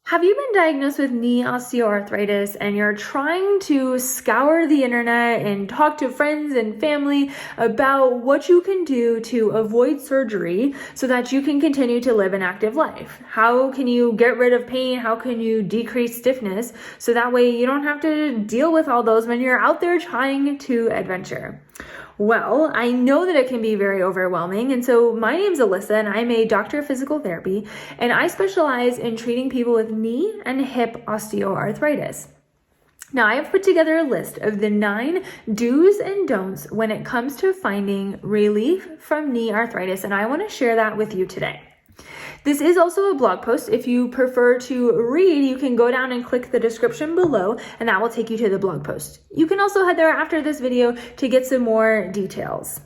Have you been diagnosed with knee osteoarthritis and you're trying to scour the internet and talk to friends and family about what you can do to avoid surgery so that you can continue to live an active life? How can you get rid of pain? How can you decrease stiffness so that way you don't have to deal with all those when you're out there trying to adventure? Well, I know that it can be very overwhelming. And so my name's Alyssa and I'm a doctor of physical therapy and I specialize in treating people with knee and hip osteoarthritis. Now, I have put together a list of the 9 do's and don'ts when it comes to finding relief from knee arthritis, and I want to share that with you today. This is also a blog post. If you prefer to read, you can go down and click the description below, and that will take you to the blog post. You can also head there after this video to get some more details.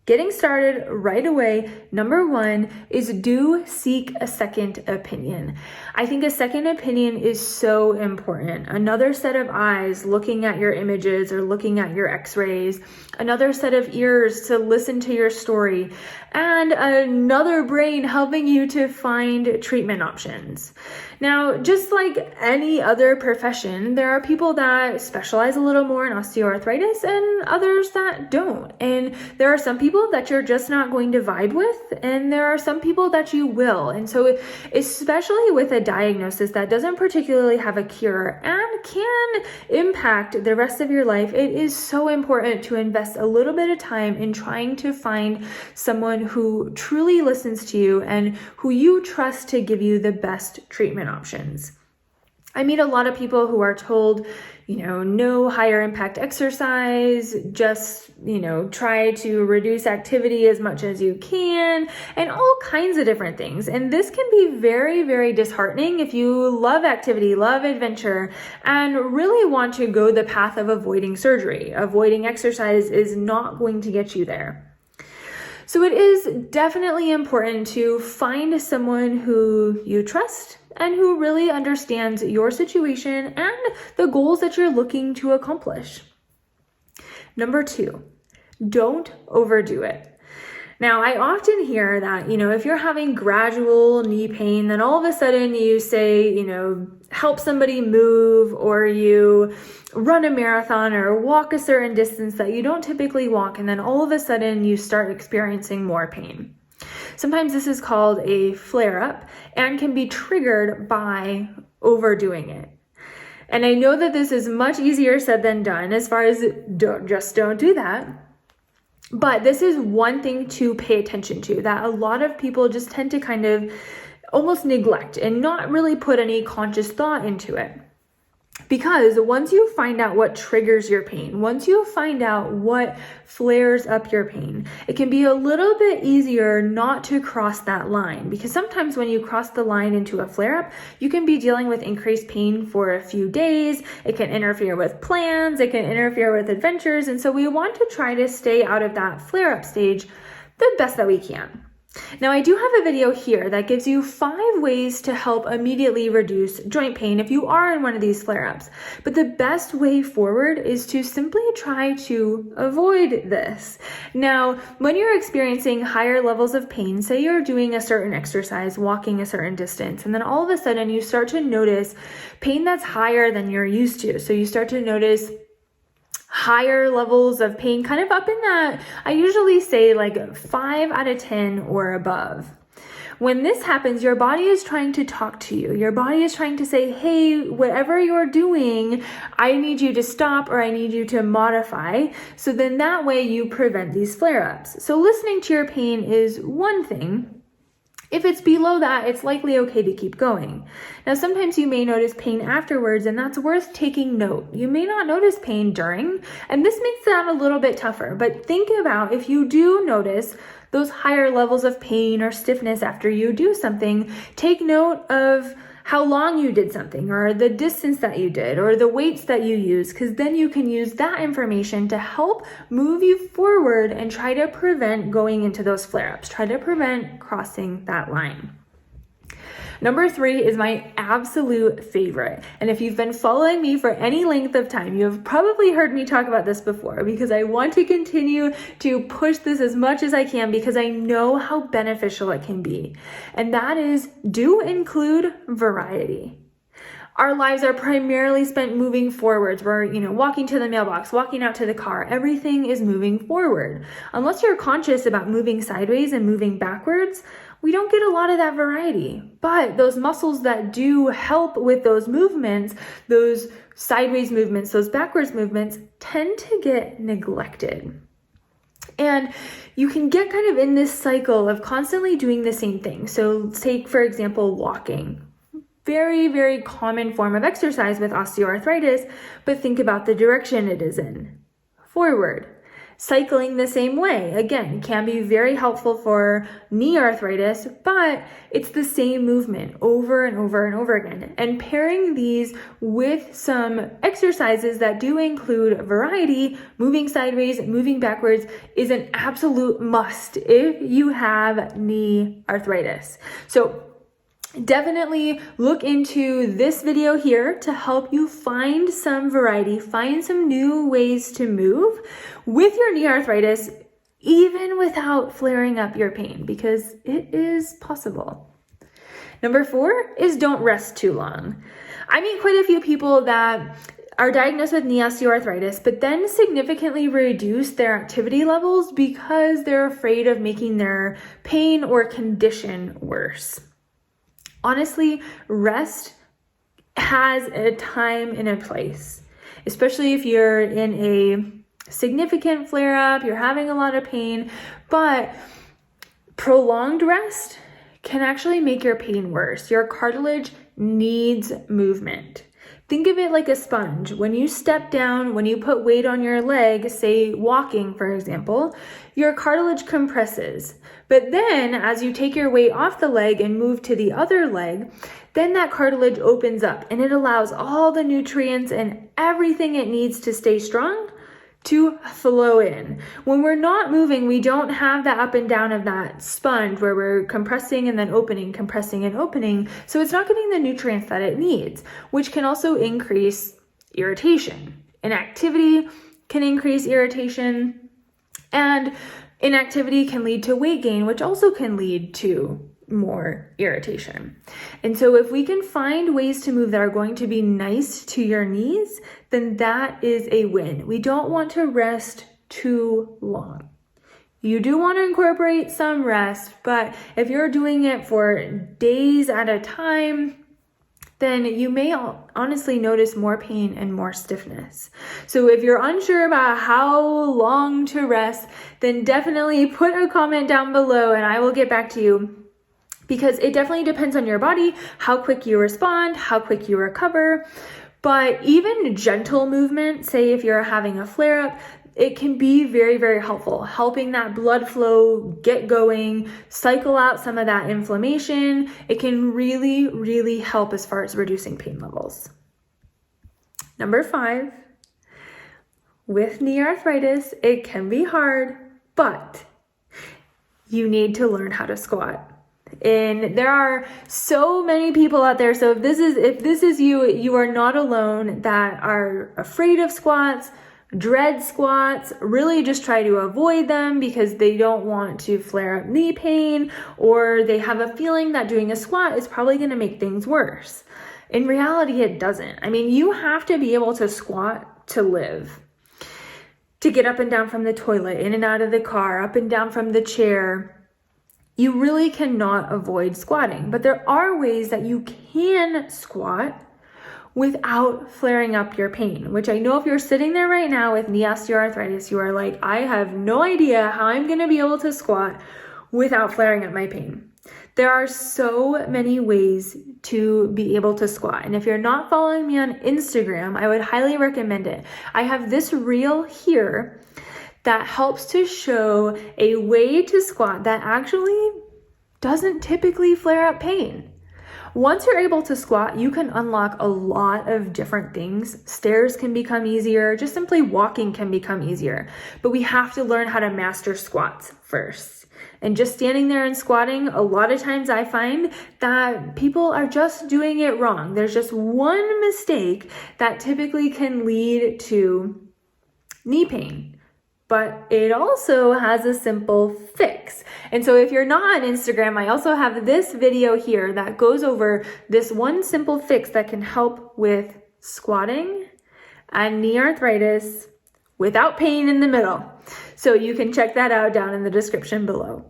Getting started right away, number 1 is do seek a second opinion. I think a second opinion is so important. Another set of eyes looking at your images or looking at your x-rays, another set of ears to listen to your story, and another brain helping you to find treatment options. Now, just like any other profession, there are people that specialize a little more in osteoarthritis and others that don't. And there are some people that you're just not going to vibe with, and there are some people that you will. And so especially with a diagnosis that doesn't particularly have a cure and can impact the rest of your life, it is so important to invest a little bit of time in trying to find someone who truly listens to you and who you trust to give you the best treatment options. I meet a lot of people who are told, no higher impact exercise, just, try to reduce activity as much as you can, and all kinds of different things. And this can be very, very disheartening if you love activity, love adventure, and really want to go the path of avoiding surgery. Avoiding exercise is not going to get you there. So it is definitely important to find someone who you trust and who really understands your situation and the goals that you're looking to accomplish. Number 2, don't overdo it. Now, I often hear that, if you're having gradual knee pain, then all of a sudden you say, help somebody move, or you run a marathon or walk a certain distance that you don't typically walk, and then all of a sudden you start experiencing more pain. Sometimes this is called a flare-up and can be triggered by overdoing it. And I know that this is much easier said than done as far as don't do that. But this is one thing to pay attention to that a lot of people just tend to kind of almost neglect and not really put any conscious thought into it. Because once you find out what triggers your pain, once you find out what flares up your pain, it can be a little bit easier not to cross that line. Because sometimes when you cross the line into a flare-up, you can be dealing with increased pain for a few days. It can interfere with plans, it can interfere with adventures. And so we want to try to stay out of that flare-up stage the best that we can. Now, I do have a video here that gives you 5 ways to help immediately reduce joint pain if you are in one of these flare-ups. But the best way forward is to simply try to avoid this. Now, when you're experiencing higher levels of pain, say you're doing a certain exercise, walking a certain distance, and then all of a sudden you start to notice pain that's higher than you're used to. So you start to notice higher levels of pain, kind of up in that, I usually say like 5 out of 10 or above. When this happens, your body is trying to talk to you. Your body is trying to say, hey, whatever you're doing, I need you to stop or I need you to modify. So then that way you prevent these flare-ups. So listening to your pain is one thing. If it's below that, it's likely okay to keep going. Now, sometimes you may notice pain afterwards, and that's worth taking note. You may not notice pain during, and this makes that a little bit tougher. But think about if you do notice those higher levels of pain or stiffness after you do something, take note of how long you did something or the distance that you did or the weights that you use, because then you can use that information to help move you forward and try to prevent going into those flare-ups, try to prevent crossing that line. Number 3 is my absolute favorite. And if you've been following me for any length of time, you have probably heard me talk about this before, because I want to continue to push this as much as I can because I know how beneficial it can be. And that is, do include variety. Our lives are primarily spent moving forwards. We're, walking to the mailbox, walking out to the car. Everything is moving forward. Unless you're conscious about moving sideways and moving backwards, we don't get a lot of that variety. But those muscles that do help with those movements, those sideways movements, those backwards movements, tend to get neglected. And you can get kind of in this cycle of constantly doing the same thing. So take, for example, walking. Very, very common form of exercise with osteoarthritis, but think about the direction it is in. Forward. Cycling the same way, again, can be very helpful for knee arthritis, but it's the same movement over and over and over again. And pairing these with some exercises that do include variety, moving sideways, moving backwards, is an absolute must if you have knee arthritis. So definitely look into this video here to help you find some variety, find some new ways to move with your knee arthritis, even without flaring up your pain, because it is possible. Number 4 is don't rest too long. I meet quite a few people that are diagnosed with knee osteoarthritis, but then significantly reduce their activity levels because they're afraid of making their pain or condition worse. Honestly, rest has a time and a place, especially if you're in a significant flare-up, you're having a lot of pain, but prolonged rest can actually make your pain worse. Your cartilage needs movement. Think of it like a sponge. When you step down, when you put weight on your leg, say walking, for example, your cartilage compresses. But then as you take your weight off the leg and move to the other leg, then that cartilage opens up and it allows all the nutrients and everything it needs to stay strong to flow in. When we're not moving, we don't have that up and down of that sponge where we're compressing and then opening, compressing and opening. So it's not getting the nutrients that it needs, which can also increase irritation. Inactivity can increase irritation, and inactivity can lead to weight gain, which also can lead to more irritation. And so if we can find ways to move that are going to be nice to your knees, then that is a win. We don't want to rest too long. You do want to incorporate some rest, but if you're doing it for days at a time, then you may honestly notice more pain and more stiffness. So if you're unsure about how long to rest, then definitely put a comment down below and I will get back to you, because it definitely depends on your body, how quick you respond, how quick you recover. But even gentle movement, say if you're having a flare-up, it can be very, very helpful, helping that blood flow get going, cycle out some of that inflammation. It can really, really help as far as reducing pain levels. Number 5, with knee arthritis, it can be hard, but you need to learn how to squat. And there are so many people out there. So if this is you, you are not alone, that are afraid of squats, dread squats, really just try to avoid them because they don't want to flare up knee pain, or they have a feeling that doing a squat is probably going to make things worse. In reality, it doesn't. I mean, you have to be able to squat to live, to get up and down from the toilet, in and out of the car, up and down from the chair. You really cannot avoid squatting, but there are ways that you can squat without flaring up your pain, which I know if you're sitting there right now with knee osteoarthritis, you are like, I have no idea how I'm going to be able to squat without flaring up my pain. There are so many ways to be able to squat. And if you're not following me on Instagram, I would highly recommend it. I have this reel here that helps to show a way to squat that actually doesn't typically flare up pain. Once you're able to squat, you can unlock a lot of different things. Stairs can become easier, just simply walking can become easier. But we have to learn how to master squats first. And just standing there and squatting, a lot of times I find that people are just doing it wrong. There's just one mistake that typically can lead to knee pain. But it also has a simple fix. And so if you're not on Instagram, I also have this video here that goes over this one simple fix that can help with squatting and knee arthritis without pain in the middle. So you can check that out down in the description below.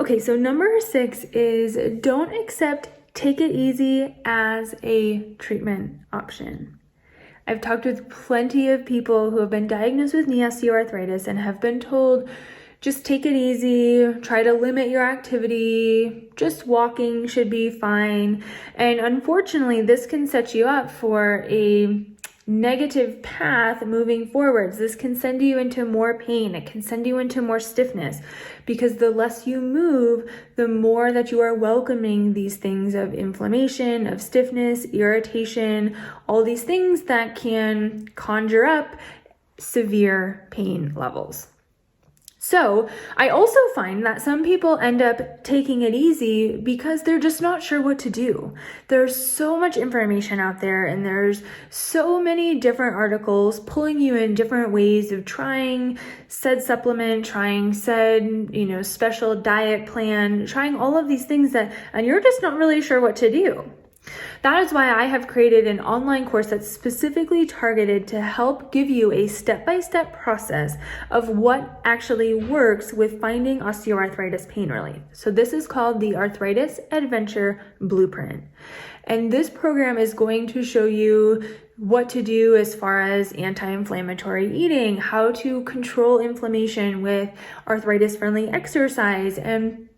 Okay, so number 6 is don't accept take it easy as a treatment option. I've talked with plenty of people who have been diagnosed with knee osteoarthritis and have been told, just take it easy, try to limit your activity, just walking should be fine. And unfortunately, this can set you up for a negative path moving forwards. This can send you into more pain. It can send you into more stiffness because the less you move, the more that you are welcoming these things of inflammation, of stiffness, irritation, all these things that can conjure up severe pain levels. So I also find that some people end up taking it easy because they're just not sure what to do. There's so much information out there and there's so many different articles pulling you in different ways of trying said supplement, trying said, special diet plan, trying all of these things and you're just not really sure what to do. That is why I have created an online course that's specifically targeted to help give you a step-by-step process of what actually works with finding osteoarthritis pain relief. So this is called the Arthritis Adventure Blueprint. And this program is going to show you what to do as far as anti-inflammatory eating, how to control inflammation with arthritis-friendly exercise, and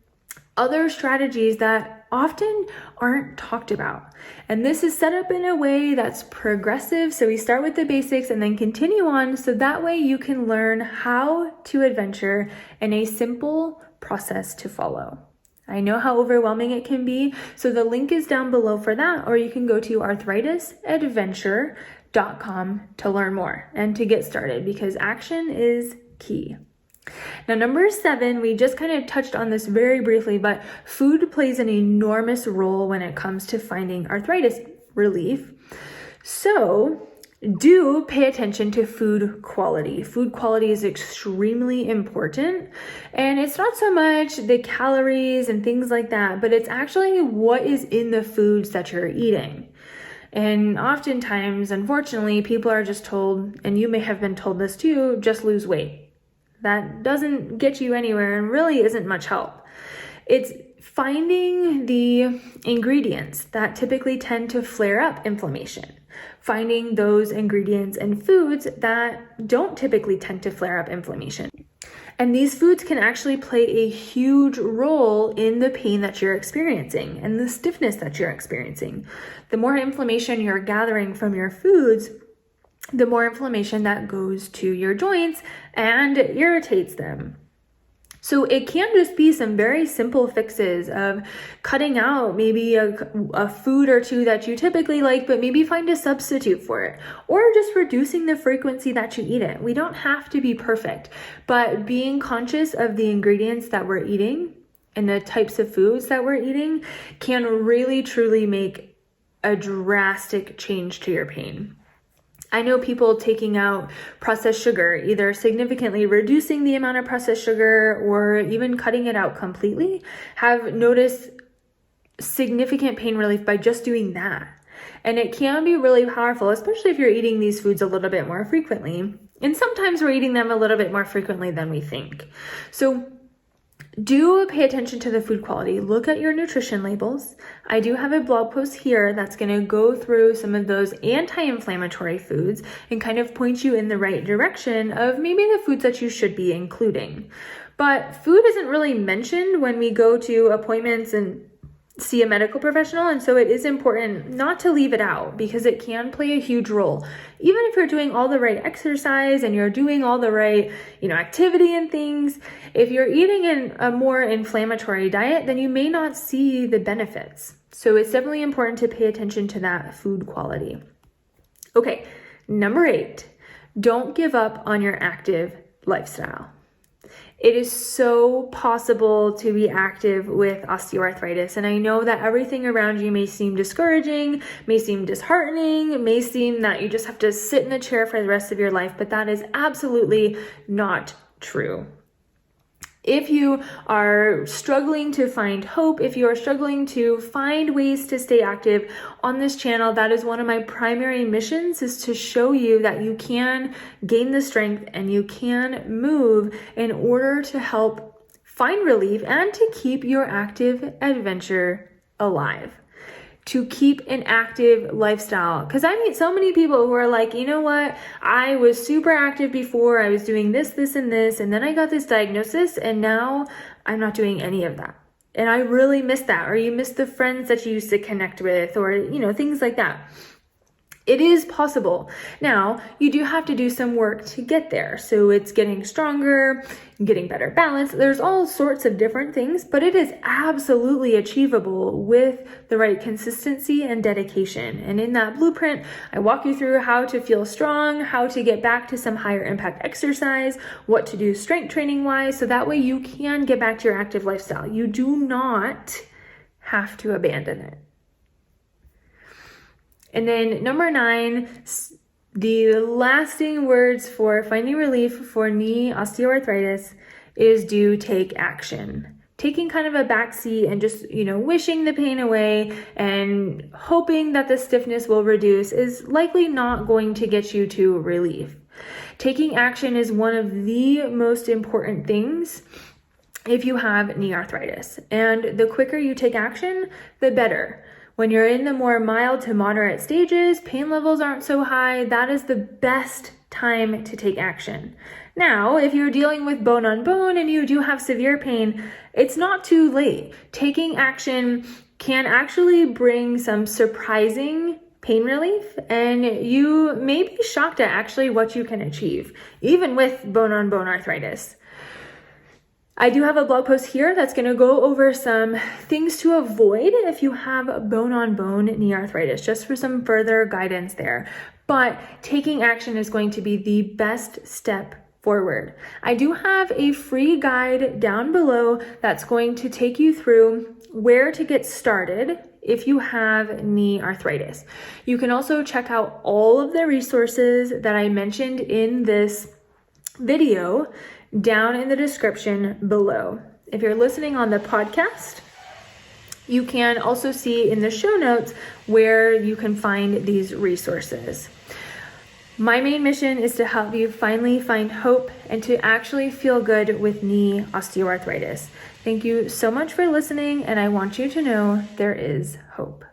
other strategies that often aren't talked about. And this is set up in a way that's progressive. So we start with the basics and then continue on. So that way you can learn how to adventure in a simple process to follow. I know how overwhelming it can be. So the link is down below for that, or you can go to arthritisadventure.com to learn more and to get started because action is key. Now, number 7, we just kind of touched on this very briefly, but food plays an enormous role when it comes to finding arthritis relief. So do pay attention to food quality. Food quality is extremely important, and it's not so much the calories and things like that, but it's actually what is in the foods that you're eating. And oftentimes, unfortunately, people are just told, and you may have been told this too, just lose weight. That doesn't get you anywhere and really isn't much help. It's finding the ingredients that typically tend to flare up inflammation. Finding those ingredients and foods that don't typically tend to flare up inflammation. And these foods can actually play a huge role in the pain that you're experiencing and the stiffness that you're experiencing. The more inflammation you're gathering from your foods, the more inflammation that goes to your joints and irritates them. So it can just be some very simple fixes of cutting out maybe a food or two that you typically like, but maybe find a substitute for it, or just reducing the frequency that you eat it. We don't have to be perfect, but being conscious of the ingredients that we're eating and the types of foods that we're eating can really truly make a drastic change to your pain. I know people taking out processed sugar, either significantly reducing the amount of processed sugar or even cutting it out completely, have noticed significant pain relief by just doing that. And it can be really powerful, especially if you're eating these foods a little bit more frequently. And sometimes we're eating them a little bit more frequently than we think. So do pay attention to the food quality. Look at your nutrition labels. I do have a blog post here that's going to go through some of those anti-inflammatory foods and kind of point you in the right direction of maybe the foods that you should be including. But food isn't really mentioned when we go to appointments and see a medical professional, and so it is important not to leave it out because it can play a huge role. Even if you're doing all the right exercise and you're doing all the right, activity and things, if you're eating a more inflammatory diet, then you may not see the benefits. So it's definitely important to pay attention to that food quality. Okay, number 8, don't give up on your active lifestyle. It is so possible to be active with osteoarthritis. And I know that everything around you may seem discouraging, may seem disheartening, may seem that you just have to sit in a chair for the rest of your life, but that is absolutely not true. If you are struggling to find hope, if you are struggling to find ways to stay active on this channel, that is one of my primary missions, is to show you that you can gain the strength and you can move in order to help find relief and to keep your active adventure alive. To keep an active lifestyle. Because I meet so many people who are like, you know what? I was super active before. I was doing this, this, and this. And then I got this diagnosis and now I'm not doing any of that. And I really miss that. Or you miss the friends that you used to connect with, or, things like that. It is possible. Now, you do have to do some work to get there. So it's getting stronger, getting better balance. There's all sorts of different things, but it is absolutely achievable with the right consistency and dedication. And in that blueprint, I walk you through how to feel strong, how to get back to some higher impact exercise, what to do strength training wise, so that way you can get back to your active lifestyle. You do not have to abandon it. And then number 9, the lasting words for finding relief for knee osteoarthritis is do take action. Taking kind of a backseat and just, wishing the pain away and hoping that the stiffness will reduce is likely not going to get you to relief. Taking action is one of the most important things if you have knee arthritis. And the quicker you take action, the better. When you're in the more mild to moderate stages, pain levels aren't so high, that is the best time to take action. Now, if you're dealing with bone on bone and you do have severe pain, it's not too late. Taking action can actually bring some surprising pain relief, and you may be shocked at actually what you can achieve, even with bone on bone arthritis. I do have a blog post here that's going to go over some things to avoid if you have bone-on-bone knee arthritis, just for some further guidance there. But taking action is going to be the best step forward. I do have a free guide down below that's going to take you through where to get started if you have knee arthritis. You can also check out all of the resources that I mentioned in this video down in the description below. If you're listening on the podcast, you can also see in the show notes where you can find these resources. My main mission is to help you finally find hope and to actually feel good with knee osteoarthritis. Thank you so much for listening, and I want you to know there is hope.